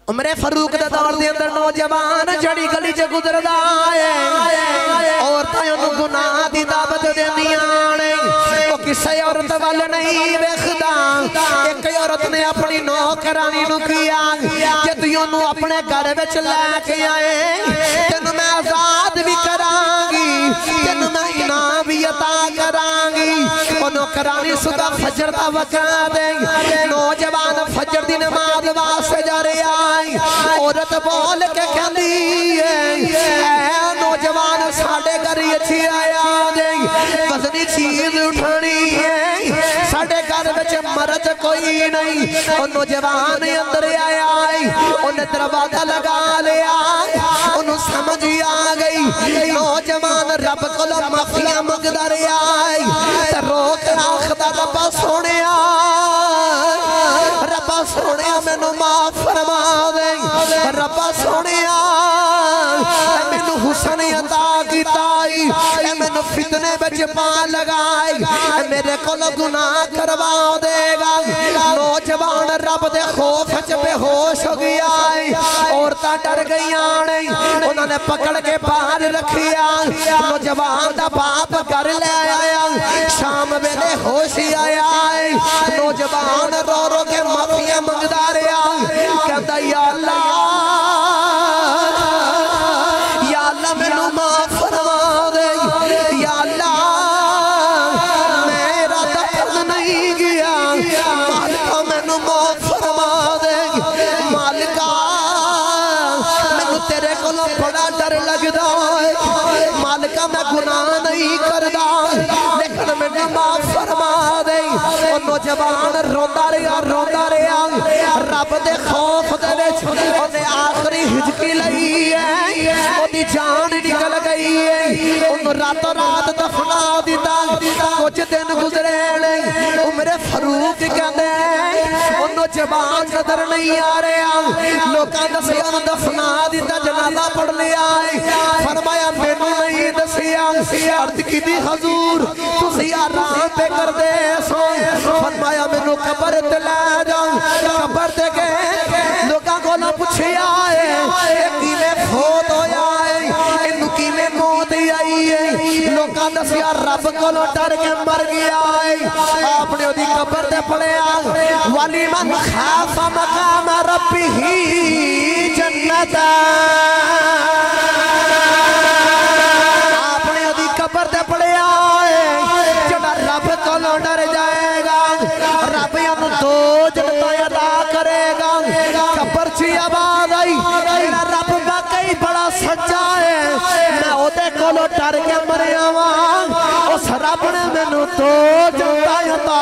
عمر فاروق دے دور دے اندر نوجوان جڑی گلی چ گزردا ہے عورتاں نوں گناہ دی دعوت دیندیاں نے او کسے عورت ول نہیں ویکھدا ایک عورت نے اپنی نوکرانی نوں کیا کہ تو نوں اپنے گھر وچ لے کے آئے تینوں میں آزاد بھی کراں گی تینوں میں انعام بھی عطا کراں گی او نوکرانی صبح فجر دا وقت دے نوجوان فجر دی نماز واسطے جا رہا عورت بول کے کہندی ہے اے نوجوان ساڈے گھر اچھی آیا دے وزنی چیز اٹھانی ہے ساڈے گھر وچ مرد کوئی نہیں او نوجوان اندر آیا انہیں دروازہ لگا لیا انہوں سمجھ آ گئی نوجوان رب کو معافیاں منگدا رہیا تے روک آکھدا ربا سونیا ربا سونیا مینوں معاف فرما دے ربا سونیا مینوں حسن عطا کیتا اے مینوں فتنے وچ پا لگائی میرے کول گناہ کروا دے گا نوجوان رب دے خوف وچ بے ہوش ہو گیا عورتاں ڈر گئیاں انہوں نے پکڑ کے باہر رکھیا نوجوان دا باپ گھر لے آیا شام ویلے ہوش ہی آیا نوجوان رو رو کے معافیاں منگدا رہیا کہندا یا اللہ مینوں معاف فرما دے یا اللہ میرا دخل نہیں گیا مالکا مینوں معاف فرما دے مالکا مینوں تیرے کولوں بڑا ڈر لگدا ہے مالکا میں گناہ نہیں کردا لیکن مینوں معاف فرما دے او نوجوان روندا رہیا رب دے خوف دے وچ اونے آخری ہجکی لئی ہے اودی جان نکل گئی ہے انہوں راتوں رات دفنا دیتا کچھ دن گزرے نہیں عمر فاروق کہندے انہوں جوان نظر نہیں آ رہا لوکاں دسیا انہوں دفنا دیتا جنازہ پڑھ لیا فرمایا مینوں نہیں دسیا عرض کی دی حضور تسی آرام پہ کر دے سو فرمایا مینوں قبر تے لے جاؤ قبر تے گئے لوکاں کو نہ پوچھیا کیویں فوت ہویا انہوں کیویں موت آئی ہے لوکاں دسیا رب کولوں ڈر کے مر گیا آپ نے اودی قبر تے پڑھیا وَلِمَنْ خَافَ مَقَامَ رَبِّهِ جَنَّتَا آپ نے اودی قبر تے پڑھیا جڑا رب کولوں ڈر جائے گا رب انہوں دو جنتاں عطا کرے گا قبر چی آواز آئی میرا رب واقعی بڑا سچا ہے میں اودے کولوں ڈر کے مریا اس رب نے مینوں دو جنتاں عطا